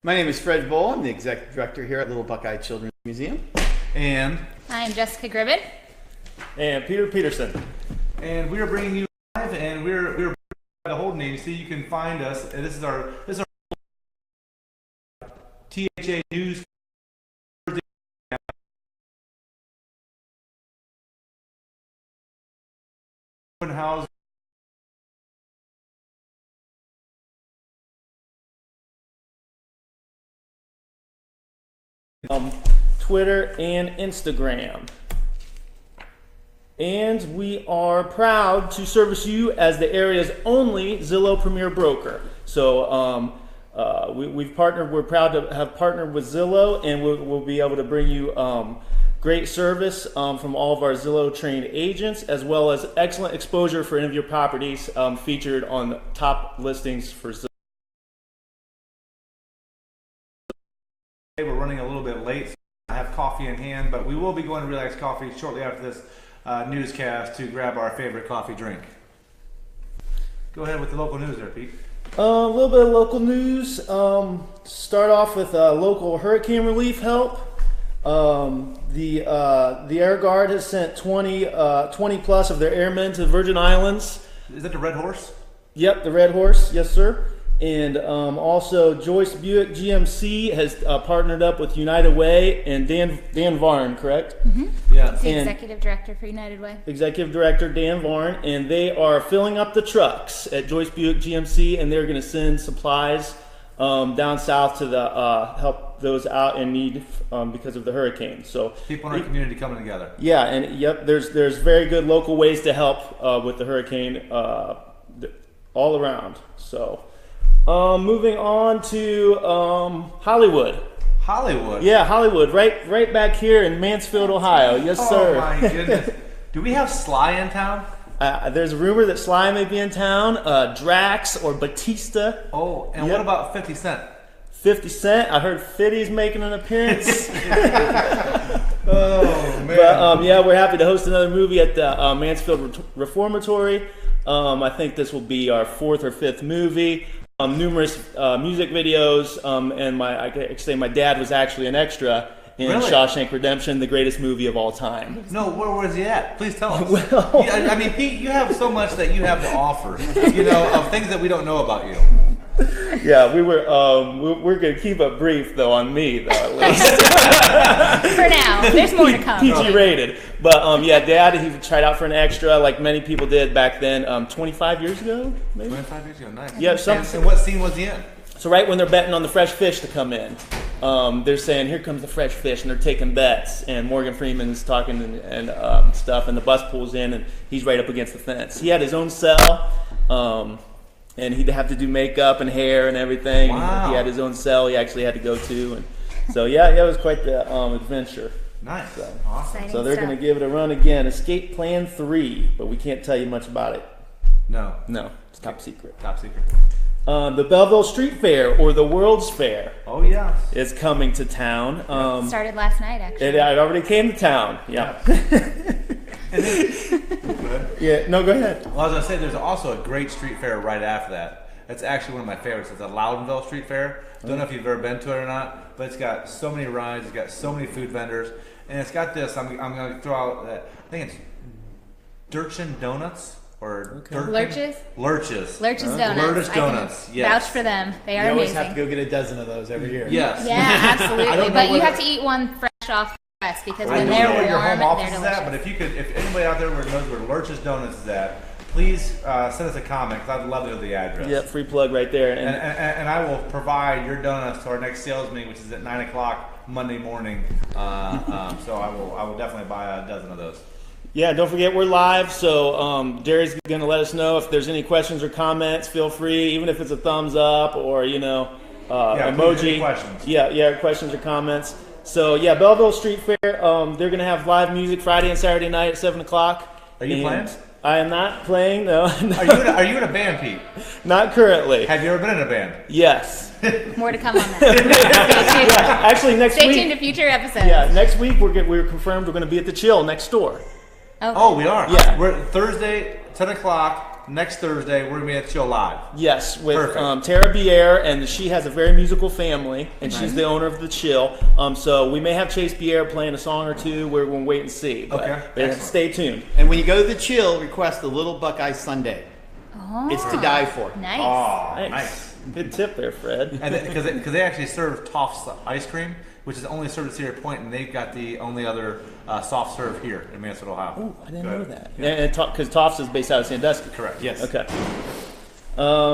My name is Fred Bowl. I'm the executive director here at Little Buckeye Children's Museum. And I'm Jessica Gribbin. And Peter Peterson. and we are bringing you live, and we're by the Holden Agency. You can find us. This is our THA News. House. Twitter and Instagram. And we are proud to service you as the area's only Zillow Premier broker. So we've partnered. We're proud to have partnered with Zillow, and we'll be able to bring you great service from all of our Zillow trained agents, as well as excellent exposure for any of your properties featured on top listings for Zillow. We're running a little bit late. So I have coffee in hand, but we will be going to Relax Coffee shortly after this newscast to grab our favorite coffee drink. Go ahead with the local news there, Pete. A little bit of local news. Start off with local hurricane relief help. The Air Guard has sent 20 plus of their airmen to the Virgin Islands. Is that the Red Horse? Yep, the Red Horse, yes sir. And also Joyce Buick GMC has partnered up with United Way and Dan Varn, correct? Mm-hmm. Yeah. He's the And- executive director for United Way. Executive Director Dan Varn, and they are filling up the trucks at Joyce Buick GMC, and they're going to send supplies down south to the help those out in need because of the hurricane. So People in our community coming together. yeah, and yep, there's very good local ways to help with the hurricane all around. So moving on to Hollywood. Hollywood. Yeah, Hollywood, right back here in Mansfield, Ohio. Yes, sir. Oh my goodness. Do we have Sly in town? There's a rumor that Sly may be in town, Drax or Batista. Oh, and Yep. what about 50 Cent? 50 Cent, I heard 50's making an appearance. Oh man. But yeah, we're happy to host another movie at the Mansfield Reformatory. I think this will be our fourth or fifth movie. Numerous music videos, and I can say my dad was actually an extra in Really? Shawshank Redemption, the greatest movie of all time. No, where was he at? Please tell us. Well- Yeah, I mean, Pete, you have so much that you have to offer, of things that we don't know about you. Yeah, we're gonna keep it brief though on me though at least. For now, there's more to come. PG rated. But yeah, Dad, he tried out for an extra like many people did back then, 25 years ago, maybe? 25 years ago, nice. Yeah, And what scene was he in? So right when they're betting on the fresh fish to come in, they're saying, "Here comes the fresh fish," and they're taking bets. And Morgan Freeman's talking and stuff, and the bus pulls in, and he's right up against the fence. He had his own cell, and he'd have to do makeup and hair and everything. Wow. He had his own cell. He actually had to go to, and so yeah, it was quite the adventure. Nice. So- Awesome. Exciting So they're stuff. going to give it a run again. Escape Plan 3, but we can't tell you much about it. No. No, it's top secret. Top secret. The Belleville Street Fair, or the World's Fair, Oh, yeah. is coming to town. Started last night, actually. It already came to town. Yeah. Yeah. No, go ahead. Well, I was going to say, there's also a great street fair right after that. It's actually one of my favorites. It's a Loudonville Street Fair. Don't know if you've ever been to it or not, but it's got so many rides. It's got so many food vendors. And it's got this. I'm going to throw out, I think it's Durchin Donuts. Or Durkin? Lurches? Lurches. Lurch's Donuts. Lurch's I can Donuts, yes. Vouch for them. They You are always amazing. have to go get a dozen of those every year. Yes. Yeah, absolutely. don't know But you whether- have to eat one fresh off the press because I when don't they're know where your warm, home office they're is at, but delicious. if anybody out there knows where Lurch's Donuts is at, please send us a comment because I'd love to know the address. Yep, free plug right there. And I will provide your donuts to our next sales meeting, which is at 9 o'clock Monday morning. So I will definitely buy a dozen of those. Yeah, don't forget we're live, so Jerry's going to let us know if there's any questions or comments. Feel free, even if it's a thumbs up or please, emoji. any questions. Yeah, questions or comments. So yeah, Belleville Street Fair. They're going to have live music Friday and Saturday night at 7 o'clock. Are you playing? I am not playing. No, Are you in a band, Pete? not currently. Have you ever been in a band? Yes. More to come on that. Actually, next Stay week. tuned to future episodes. Yeah, next week we're confirmed we're going to be at the Chill next door. Oh, we are. Yeah. We're Thursday, 10 o'clock. next Thursday we're gonna be at Chill Live. Yes, with Perfect. Tara Bier, and she has a very musical family, and she's the owner of the Chill. So we may have Chase Bier playing a song or two. We're going to wait and see. But, Okay. but stay tuned. And when you go to the Chill, request the Little Buckeye Sundae. Oh, It's to die for. Nice. Oh, nice. Good tip there, Fred. And because they actually serve Toff's ice cream, which is only served at Cedar Point, and they've got the only other soft serve here in Mansfield, Ohio. Oh, I didn't Go know ahead. that. Yeah. Because Toff's is based out of Sandusky. Correct. Yes. Okay.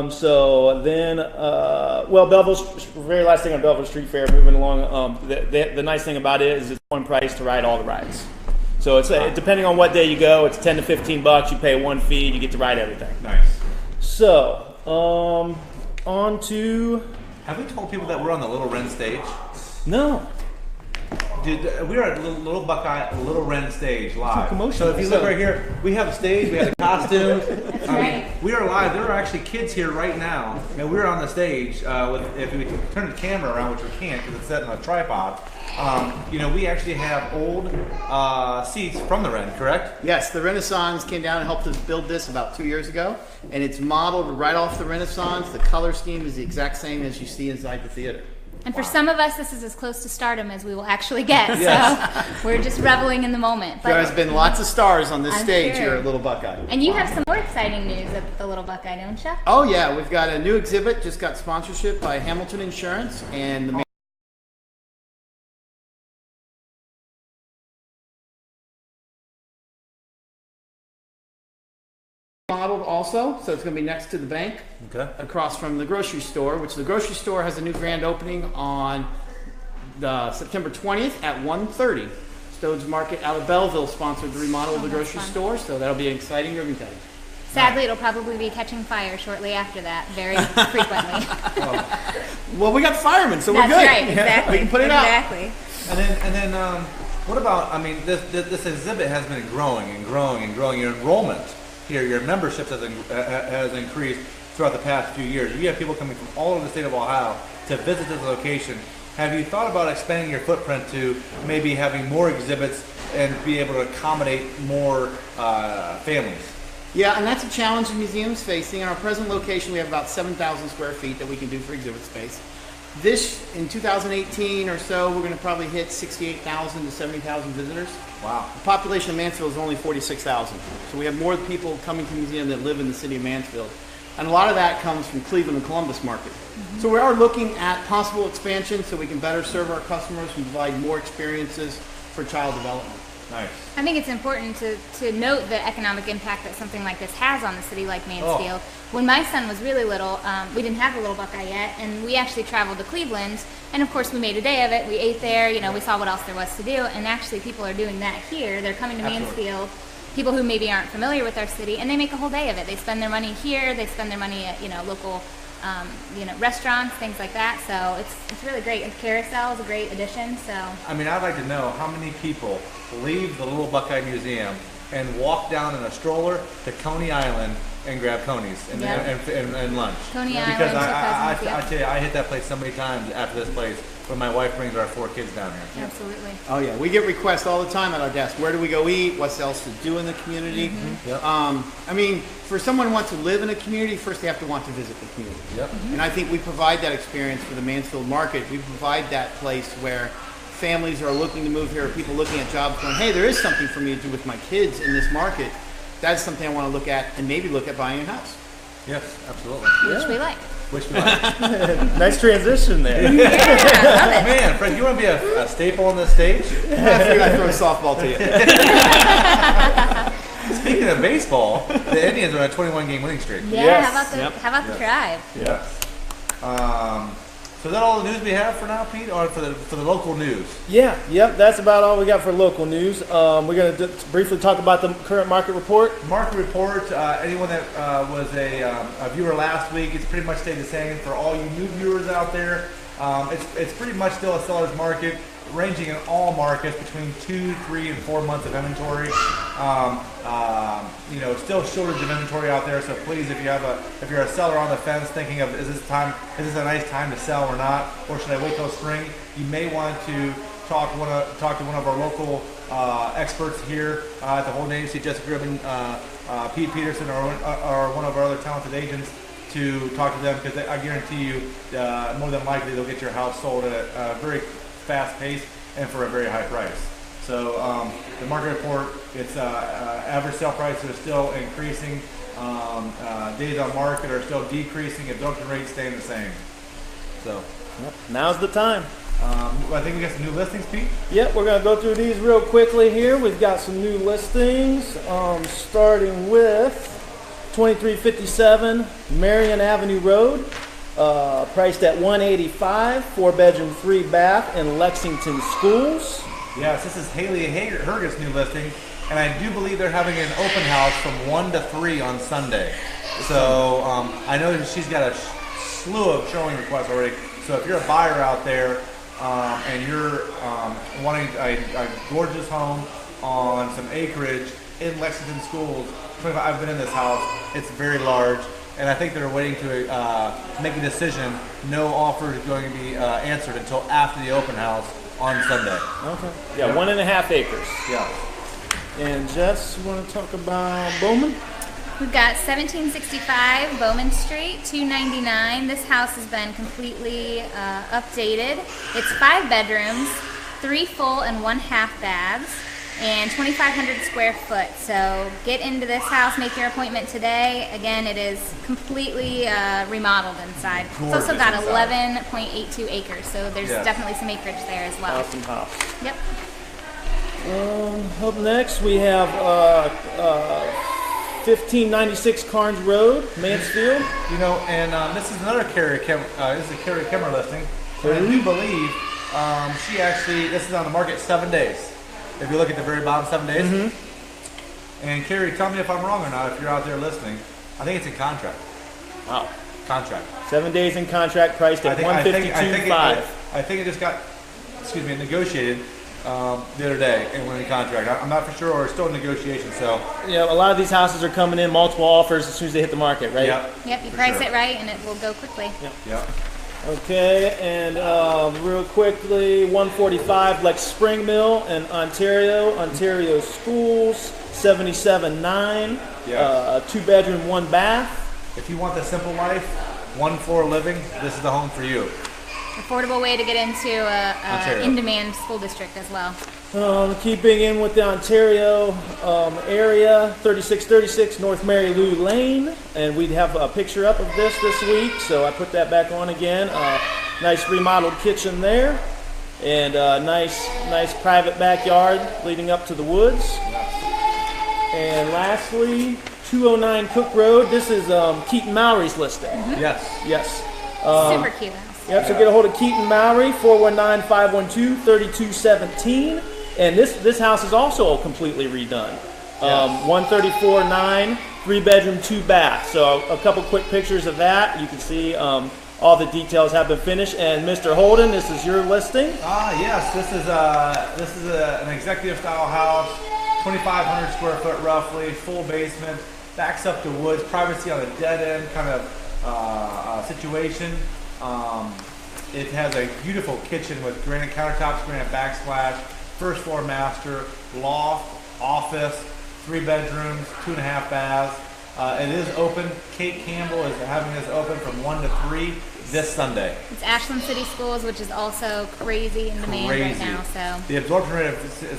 So then, Belleville, very last thing on Belleville Street Fair, moving along, the nice thing about it is it's one price to ride all the rides. So it's depending on what day you go, it's $10 to $15. You pay one fee, you get to ride everything. Nice. So, on to... Have we told people that we're on the Little Wren stage? No. Dude, we are at Little Buckeye, Little Wren stage live. commotion. So if you look right here, we have a stage, we have the costumes. That's right. We are live. There are actually kids here right now, and we're on the stage. If we can turn the camera around, which we can't because it's set on a tripod. We actually have old seats from the Wren, correct? Yes, the Renaissance came down and helped us build this about 2 years ago, and it's modeled right off the Renaissance. The color scheme is the exact same as you see inside the theater. And for some of us, this is as close to stardom as we will actually get. Yes. So we're just reveling in the moment. There has been lots of stars on this I'm stage sure. here at Little Buckeye. And you have some more exciting news at the Little Buckeye, don't you? Oh yeah, we've got a new exhibit, just got sponsorship by Hamilton Insurance, and the modeled also, so it's going to be next to the bank, Okay. across from the grocery store, which the grocery store has a new grand opening on September 20th at 1:30. Stone's Market out of Belleville sponsored the remodel of the that's grocery fun. store, so that'll be an exciting ribbon cutting. Sadly, it'll probably be catching fire shortly after that, very frequently. Well, we got firemen, so we're That's good. right, exactly. We can put it out. Exactly. And then, what about? I mean, this exhibit has been growing and growing and growing. Your enrollment here, your memberships has increased throughout the past few years. You have people coming from all over the state of Ohio to visit this location. Have you thought about expanding your footprint to maybe having more exhibits and be able to accommodate more families? Yeah, and that's a challenge the museum's facing. In our present location, we have about 7,000 square feet that we can do for exhibit space. This, in 2018 or so, we're going to probably hit 68,000 to 70,000 visitors. Wow. The population of Mansfield is only 46,000. So we have more people coming to the museum that live in the city of Mansfield. And a lot of that comes from Cleveland and Columbus market. So we are looking at possible expansion so we can better serve our customers and provide more experiences for child development. Nice. I think it's important to note the economic impact that something like this has on the city like Mansfield. When my son was really little, we didn't have a Little Buckeye yet, and we actually traveled to Cleveland, and of course we made a day of it. We ate there, we saw what else there was to do, and actually people are doing that here. They're coming to Absolutely. Mansfield, people who maybe aren't familiar with our city, and they make a whole day of it. They spend their money here, they spend their money at local restaurants, things like that. So it's really great. And Carousel is a great addition. So I mean, I'd like to know how many people leave the Little Buckeye Museum and walk down in a stroller to Coney Island and grab Coney's and, Yeah. and lunch. Coney Because Island, I Two Cousins, tell you, I hit that place so many times after this place when my wife brings our 4 kids down here. absolutely. Oh yeah, we get requests all the time at our desk. Where do we go eat? What's else to do in the community? Yep. I mean, for someone who wants to live in a community, first they have to want to visit the community. Yep. And I think we provide that experience for the Mansfield market. We provide that place where families are looking to move here, or people looking at jobs going, hey, there is something for me to do with my kids in this market. That's something I want to look at, and maybe look at buying a house. Yes, absolutely. Which we like. Which we like. Nice transition there. Man, Fred, you want to be a staple on this stage? I figured I'd throw a softball to you. Speaking of baseball, the Indians are on a 21-game winning streak. Yeah. Yes. How about the tribe? Yes. So is that all the news we have for now, Pete, or for the local news? Yeah, yep, that's about all we got for local news. We're going to briefly talk about the current market report. Market report, anyone that was a viewer last week, it's pretty much stayed the same. For all you new viewers out there, it's pretty much still a seller's market, ranging in all markets between 2, 3, and 4 months of inventory. Still shortage of inventory out there. So please, if you're a seller on the fence, thinking of is this a nice time to sell or not, or should I wait till spring? You may want to talk to one of our local experts here at the Holden Agency, Jessica Gribben, Pete Peterson, are one of our other talented agents, to talk to them, because I guarantee you, more than likely, they'll get your house sold at a very fast pace and for a very high price. So the market report, it's average sale prices are still increasing, days on market are still decreasing, absorption rates staying the same. So now's the time. I think we got some new listings, Pete. Yep, we're going to go through these real quickly here. We've got some new listings, starting with 2357 Marion Avenue Road, priced at $185, 4-bedroom, 3-bath in Lexington Schools. Yes, this is Haley Herget's new listing, and I do believe they're having an open house from 1 to 3 on Sunday. So I know that she's got a slew of showing requests already. So if you're a buyer out there and you're wanting a gorgeous home on some acreage in Lexington Schools, I've been in this house. It's very large, and I think they're waiting to make a decision. No offer is going to be answered until after the open house on Sunday. Okay. Yeah, 1.5 acres. Yeah. And Jess, you want to talk about Bowman? We've got 1765 Bowman Street, $299. This house has been completely updated. It's 5 bedrooms, 3 full and 1 half baths, and 2,500 square foot. So get into this house, make your appointment today. Again, it is completely remodeled inside. It's also got 11.82 acres, so there's definitely some acreage there as well. Awesome house. Yep. Up next, we have 1596 Carnes Road, Mansfield. You know, and this is another Carrie Kimmer listing. And I do believe she actually, this is on the market 7 days. If you look at the very bottom, 7 days. Mm-hmm. And Carrie, tell me if I'm wrong or not, if you're out there listening. I think it's in contract. Wow. Contract. 7 days in contract, priced at $152.5. I think it just got, negotiated the other day and went in contract. I'm not for sure, or it's still in negotiation. So yeah, a lot of these houses are coming in multiple offers as soon as they hit the market, right? Yep. You price it right, and it will go quickly. Yep. Okay, and real quickly, 145 Lex Spring Mill in Ontario Schools, 77.9, 2-bedroom, 1 bath. If you want the simple life, 1-floor living, this is the home for you. Affordable way to get into a in-demand school district as well. Keeping in with the Ontario area, 3636 North Mary Lou Lane, and we'd have a picture up of this week, so I put that back on again. Nice remodeled kitchen there, and nice private backyard leading up to the woods. And lastly, 209 Cook Road. This is Keaton Mowry's listing. Mm-hmm. Yes. Super cute house. Yep, so get a hold of Keaton Mowry, 419-512-3217. And this house is also completely redone. 134.9, 3-bedroom, 2-bath. So a couple quick pictures of that. You can see all the details have been finished. And Mr. Holden, this is your listing. Yes, this is an executive style house, 2,500 square foot roughly, full basement, backs up the woods, privacy on a dead end kind of situation. It has a beautiful kitchen with granite countertops, granite backsplash, first floor master, loft, office, 3 bedrooms, 2.5 baths. It is open. Kate Campbell is having this open from 1 to 3 this Sunday. It's Ashland City Schools, which is also crazy in demand right now. So the absorption rate of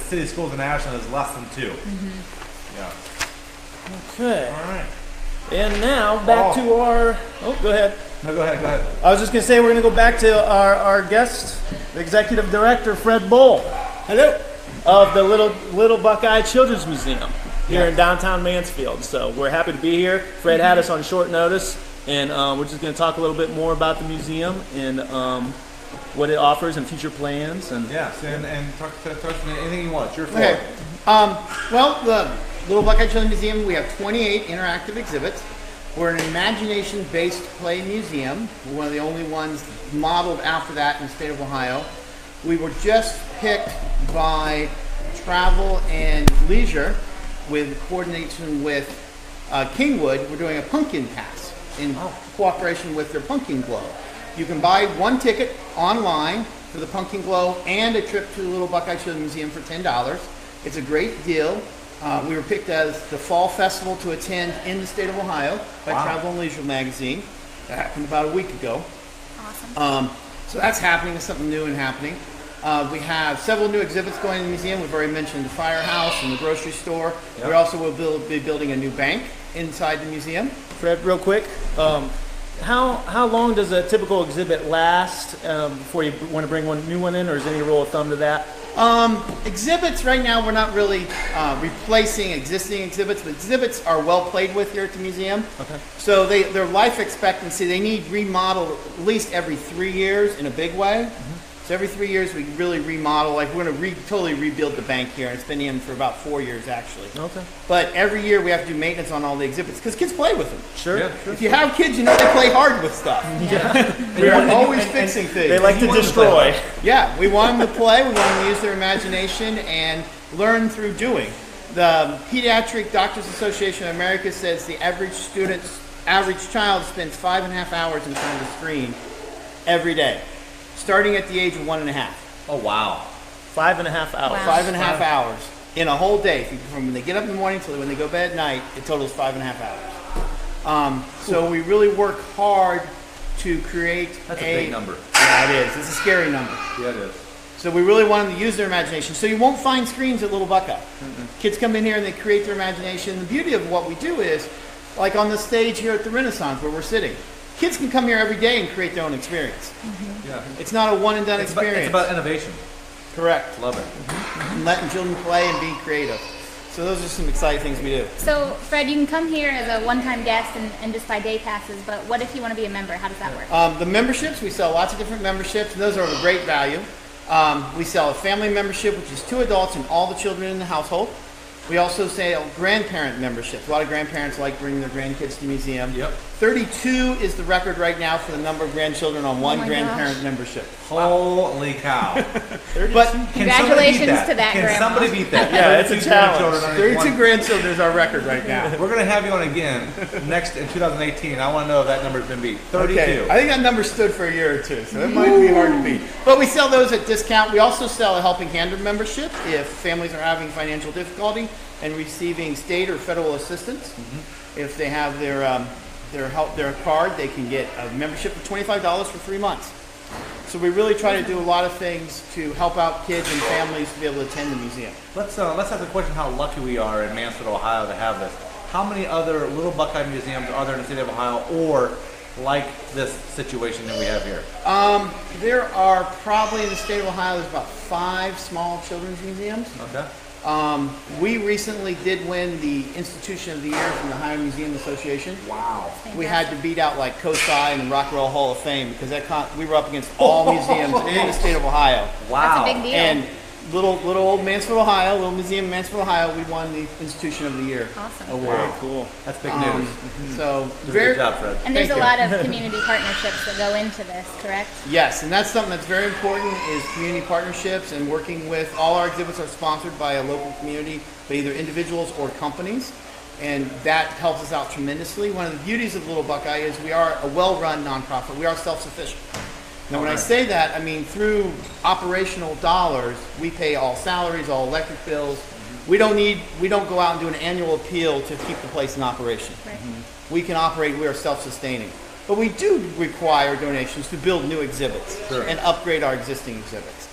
city schools in Ashland is less than 2. Mm-hmm. Yeah. Okay. All right. And now back to our. Oh, go ahead. No, go ahead. I was just going to say we're going to go back to our guest, the executive director, Fred Bull. Hello. Of the Little Buckeye Children's Museum here in downtown Mansfield. So we're happy to be here. Fred had us on short notice, and we're just going to talk a little bit more about the museum and what it offers and future plans. And yes, and talk to me anything you want. It's your floor. Okay. Well, the Little Buckeye Children's Museum, we have 28 interactive exhibits. We're an imagination-based play museum. We're one of the only ones modeled after that in the state of Ohio. We were just picked by Travel and Leisure with coordination with Kingwood. We're doing a pumpkin pass in cooperation with their Pumpkin Glow. You can buy 1 ticket online for the Pumpkin Glow and a trip to the Little Buckeye Children's Museum for $10. It's a great deal. We were picked as the fall festival to attend in the state of Ohio by Travel and Leisure magazine. That happened about a week ago. Awesome. So that's happening. It's something new and happening. We have several new exhibits going in the museum. We've already mentioned the firehouse and the grocery store. Yep. We also will be building a new bank inside the museum. Fred, real quick, how long does a typical exhibit last before you want to bring one new one in, or is there any rule of thumb to that? Exhibits right now, we're not really replacing existing exhibits, but exhibits are well played with here at the museum. Okay. So their life expectancy, they need remodel at least every 3 years in a big way. So every 3 years we really remodel, like we're going to totally rebuild the bank here, and it's been in for about 4 years actually. Okay. But every year we have to do maintenance on all the exhibits because kids play with them. Sure. Yeah, sure. If you have kids, you know they play hard with stuff. We're always fixing things. They like to destroy. Yeah, we want them to play, we want them to use their imagination and learn through doing. The Pediatric Doctors Association of America says the average child spends 5.5 hours in front of the screen every day, starting at the age of 1.5. Oh, wow. 5.5 hours. Wow. 5.5 hours in a whole day. From when they get up in the morning till when they go to bed at night, it totals 5.5 hours. So we really work hard to create That's a big number. Yeah, it is. It's a scary number. Yeah, it is. So we really want them to use their imagination. So you won't find screens at Little Buckeye. Kids come in here and they create their imagination. The beauty of what we do is, like on the stage here at the Renaissance where we're sitting, kids can come here every day and create their own experience. Yeah. It's not a one and done experience. It's about innovation. Correct. Love it. And letting children play and be creative. So those are some exciting things we do. So, Fred, you can come here as a one-time guest and just buy day passes, but what if you want to be a member? How does that work? The memberships, we sell lots of different memberships, and those are of a great value. We sell a family membership, which is 2 adults and all the children in the household. We also sell grandparent memberships. A lot of grandparents like bringing their grandkids to the museum. Yep. 32 is the record right now for the number of grandchildren on one my grandparent gosh. membership. Holy cow. But Congratulations to that Can grandma. somebody beat that? Yeah, it's a 32 challenge. grandchildren on 32 one- grandchildren is our record right now. We're going to have you on again next in 2018. I want to know if that number's been beat. 32. Okay. I think that number stood for a year or two, so it might be hard to beat. But we sell those at discount. We also sell a Helping Hand membership if families are having financial difficulty and receiving state or federal assistance. If they have their card, they can get a membership for $25 for 3 months. So we really try to do a lot of things to help out kids and families to be able to attend the museum. Let's ask the question how lucky we are in Mansfield, Ohio to have this. How many other Little Buckeye museums are there in the state of Ohio or like this situation that we have here? There are probably in the state of Ohio, there's about 5 small children's museums. Okay. We recently did win the Institution of the Year from the Ohio Museum Association. Wow. We had to beat out like COSI and the Rock and Roll Hall of Fame because we were up against all museums in the state of Ohio. Wow. That's a big deal. And little old Mansfield, Ohio, little museum in Mansfield, Ohio, we won the Institution of the Year Awesome. award. Wow. Cool. That's big news. So Good job, Fred. And there's Thank a you. lot of community partnerships that go into this, correct? Yes, and that's something that's very important is community partnerships and working with all our exhibits are sponsored by a local community, by either individuals or companies, and that helps us out tremendously. One of the beauties of Little Buckeye is we are a well-run nonprofit. We are self-sufficient. Now, when I say that, I mean through operational dollars, we pay all salaries, all electric bills. We don't go out and do an annual appeal to keep the place in operation. Right. We can operate, we are self-sustaining. But we do require donations to build new exhibits and upgrade our existing exhibits.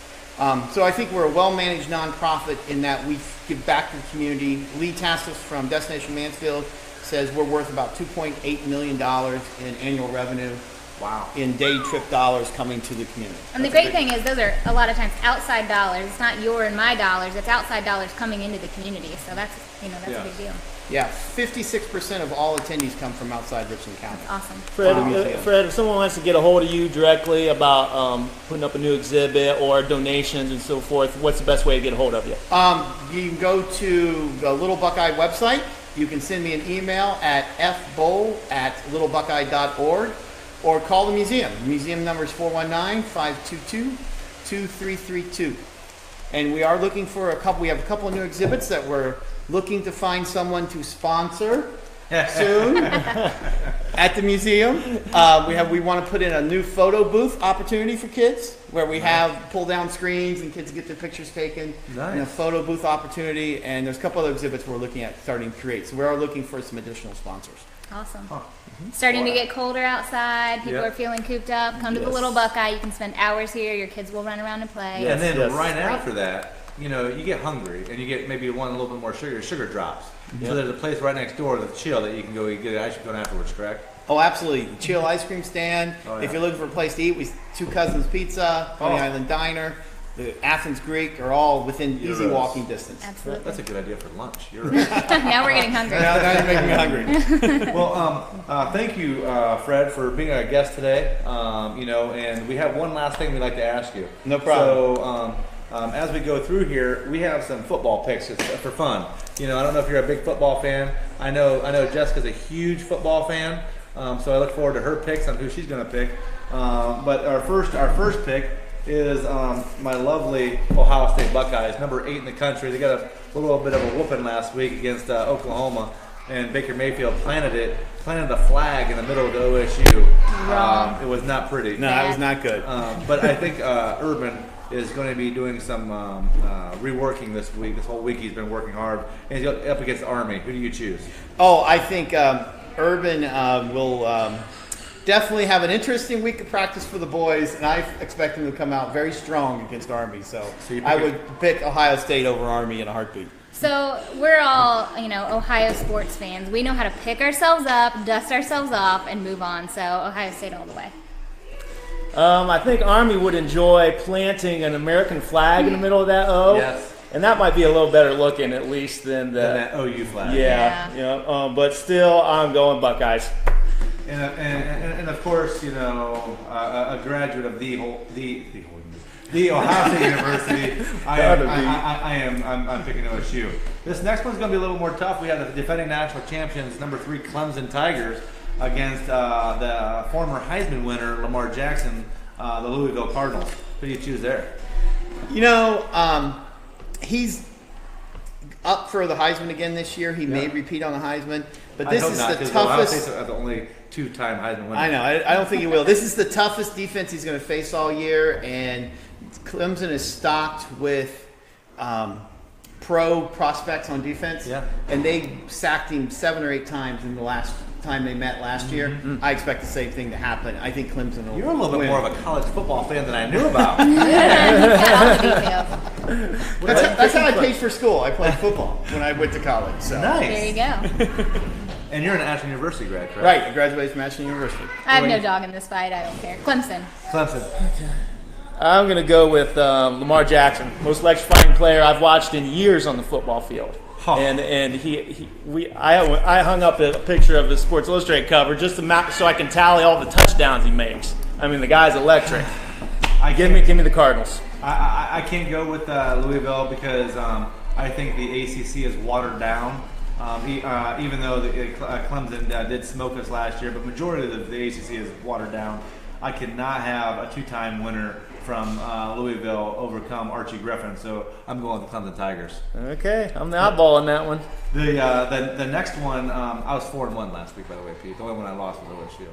So I think we're a well-managed nonprofit in that we give back to the community. Lee Tassis from Destination Mansfield says we're worth about $2.8 million in annual revenue. Wow. In day trip dollars coming to the community. And the great thing is those are a lot of times outside dollars. It's not your and my dollars. It's outside dollars coming into the community. So that's a big deal. Yeah, 56% of all attendees come from outside Richland County. Awesome. Fred, if someone wants to get a hold of you directly about putting up a new exhibit or donations and so forth, what's the best way to get a hold of you? You can go to the Little Buckeye website. You can send me an email at fbowl@littlebuckeye.org or call the museum. The museum number is 419-522-2332. And we are looking for we have a couple of new exhibits that we're looking to find someone to sponsor. soon at the museum. We want to put in a new photo booth opportunity for kids where we have pull down screens and kids get their pictures taken. Nice. And a photo booth opportunity. And there's a couple other exhibits we're looking at starting to create. So we are looking for some additional sponsors. Awesome. Huh. Starting to get colder outside. People Yep. are feeling cooped up. Come to the Little Buckeye. You can spend hours here. Your kids will run around and play. And then Yes. right after that, you know, you get hungry and you get maybe want a little bit more sugar. Sugar drops. So there's a place right next door that's chill that you can go get ice cream afterwards, correct? Oh, absolutely. Chill ice cream stand. Oh, yeah. If you're looking for a place to eat, we Two Cousins Pizza, Coney Island Diner, the Athens Greek are all within easy Yes. walking distance. Absolutely. That's a good idea for lunch. You're right. Now we're getting hungry. Now you're making me hungry. Well, thank you, Fred, for being our guest today. You know, and we have one last thing we'd like to ask you. No problem. So, as we go through here, we have some football picks for fun. You know, I don't know if you're a big football fan. I know Jessica's a huge football fan. So I look forward to her picks on who she's going to pick. But our first pick is my lovely Ohio State Buckeyes, number 8 in the country. They got a little bit of a whooping last week against Oklahoma, and Baker Mayfield planted a flag in the middle of the OSU. Wrong. It was not pretty. No, that was not good. But I think Urban is going to be doing some reworking this week. This whole week he's been working hard. And he's up against Army. Who do you choose? Oh, I think Urban will definitely have an interesting week of practice for the boys, and I expect them to come out very strong against Army. So you I pick would pick Ohio State over Army in a heartbeat. So we're all, Ohio sports fans. We know how to pick ourselves up, dust ourselves off, and move on. So Ohio State all the way. I think Army would enjoy planting an American flag in the middle of that O. Yes. And that might be a little better looking, at least, than the. Than that OU flag. Yeah. But still, I'm going Buckeyes. And of course, a graduate of the Ohio State University. I'm picking OSU. This next one's going to be a little more tough. We have the defending national champions, number 3 Clemson Tigers, against the former Heisman winner Lamar Jackson, the Louisville Cardinals. Who do you choose there? He's up for the Heisman again this year. He may repeat on the Heisman, but this is the toughest. Ohio State's the only 2-time Heisman winner. I know. I don't think he will. This is the toughest defense he's going to face all year, and Clemson is stocked with pro prospects on defense. Yeah. And they sacked him 7 or 8 times in the last time they met last year. I expect the same thing to happen. I think Clemson will You're a little bit win. more of a college football fan than I knew about. All the details. That's how I paid for school. I played football when I went to college. So. Nice. There you go. And you're an Ashland University grad, correct? Right. I graduated from Ashland University. I have no dog in this fight. I don't care. Clemson. Clemson. I'm going to go with Lamar Jackson, most electrifying player I've watched in years on the football field. Huh. And I hung up a picture of his Sports Illustrated cover just so I can tally all the touchdowns he makes. I mean, the guy's electric. Give me the Cardinals. I can't go with Louisville because I think the ACC is watered down. Even though Clemson did smoke us last year, but majority of the ACC is watered down. I cannot have a 2-time winner from Louisville overcome Archie Griffin, so I'm going with the Clemson Tigers. Okay, I'm the oddball on that one. The next one, I was 4-1 last week, by the way, Pete. The only one I lost was OSU.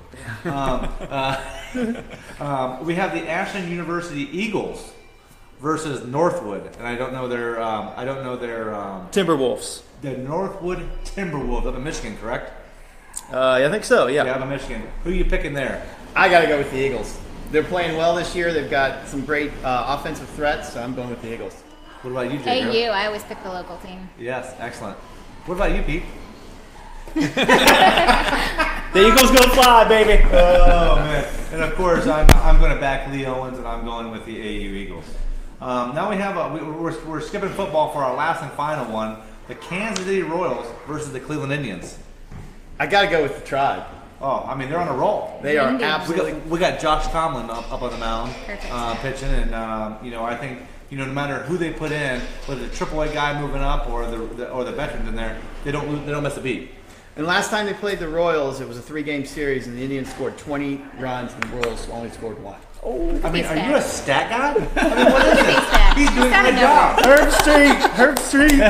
We have the Ashland University Eagles versus Northwood, and I don't know their Timberwolves. the Northwood Timberwolves up in Michigan, correct? I think so, yeah. Yeah, up in Michigan. Who are you picking there? I got to go with the Eagles. They're playing well this year. They've got some great offensive threats, so I'm going with the Eagles. What about you, Hey, Jacob? you. I always pick the local team. Yes, excellent. What about you, Pete? The Eagles go fly, baby. Oh man! And of course, I'm going to back Lee Owens, and I'm going with the AU Eagles. Now we have we're skipping football for our last and final one: the Kansas City Royals versus the Cleveland Indians. I got to go with the Tribe. Oh, I mean they're on a roll. They are Indians. absolutely. We got Josh Tomlin up on the mound, Perfect. pitching, and I think no matter who they put in, whether the AAA guy moving up or the veterans in there, they don't miss a beat. And last time they played the Royals, it was a 3-game series, and the Indians scored 20 runs, and the Royals only scored 1. I mean, are you a stat guy? I mean, what Look is at these it? stats. He's doing Just a good out of job. Herb Street.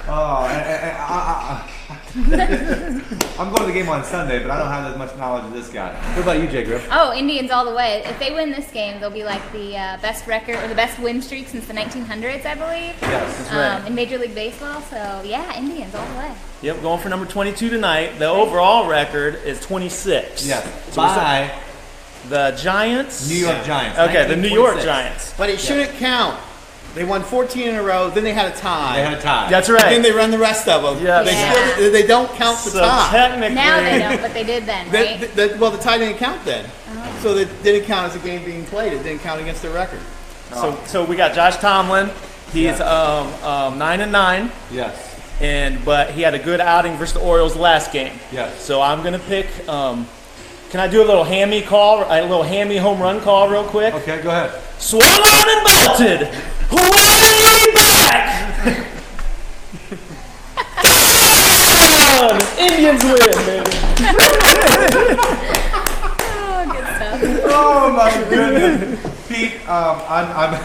Oh, I'm going to the game on Sunday, but I don't have as much knowledge as this guy. What about you, Jay Griff? Oh, Indians all the way. If they win this game, they'll be like the best record or the best win streak since the 1900s, I believe. Yes, that's right. In Major League Baseball. So yeah, Indians all the way. Yep, going for number 22 tonight. The overall record is 26. Yes. So By the Giants. New York Giants. Okay, the New York 1946. Giants. But it shouldn't count. They won 14 in a row. Then they had a tie. They had a tie. That's right. Then they run the rest of them. Yeah. They don't count the So tie. technically, Now they don't, but they did then, right? Well, the tie didn't count then. So it didn't count as a game being played. It didn't count against their record. So we got Josh Tomlin. He's 9-9. Yes. But he had a good outing versus the Orioles last game. Yes. So I'm gonna pick. Can I do a little hammy call? A little hammy home run call, real quick. Okay, go ahead. Swallowed and bolted. Way back. Indians win, baby. Oh, good stuff. Oh my goodness, Pete. I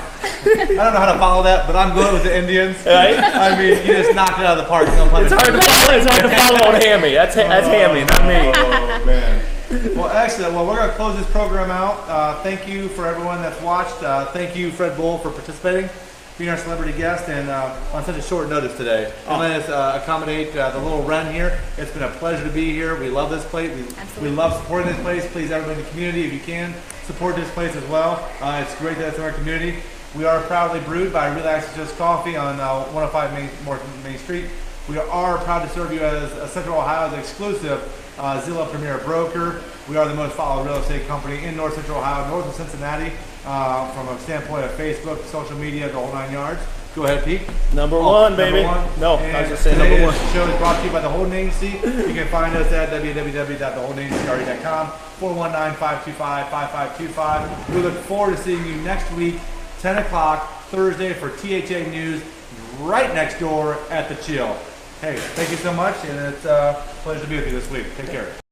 don't know how to follow that, but I'm going with the Indians. Right? I mean, you just knocked it out of the park. No pun It's hard to follow on hammy. That's hammy, not me. Oh man. Well, excellent. Well, we're going to close this program out. Thank you for everyone that's watched. Thank you, Fred Bull, for participating, being our celebrity guest, and on such a short notice today. And let us accommodate the little run here. It's been a pleasure to be here. We love this place. We love supporting this place. Please, everybody in the community, if you can, support this place as well. It's great that it's in our community. We are proudly brewed by Relax Just Coffee on 105 Main Street. We are proud to serve you as Central Ohio's exclusive Zillow Premier Broker. We are the most followed real estate company in North Central Ohio, north of Cincinnati, from a standpoint of Facebook, social media, the whole 9 yards. Go ahead, Pete. Number one, baby. Number one. No, And I was going to say number one. Today's show is brought to you by the Holden Agency. You can find us at www.theholdenagency.com, 419-525-5525. We look forward to seeing you next week, 10 o'clock, Thursday, for THA News, right next door at the Chill. Hey, thank you so much, and it's a pleasure to be with you this week. Take care.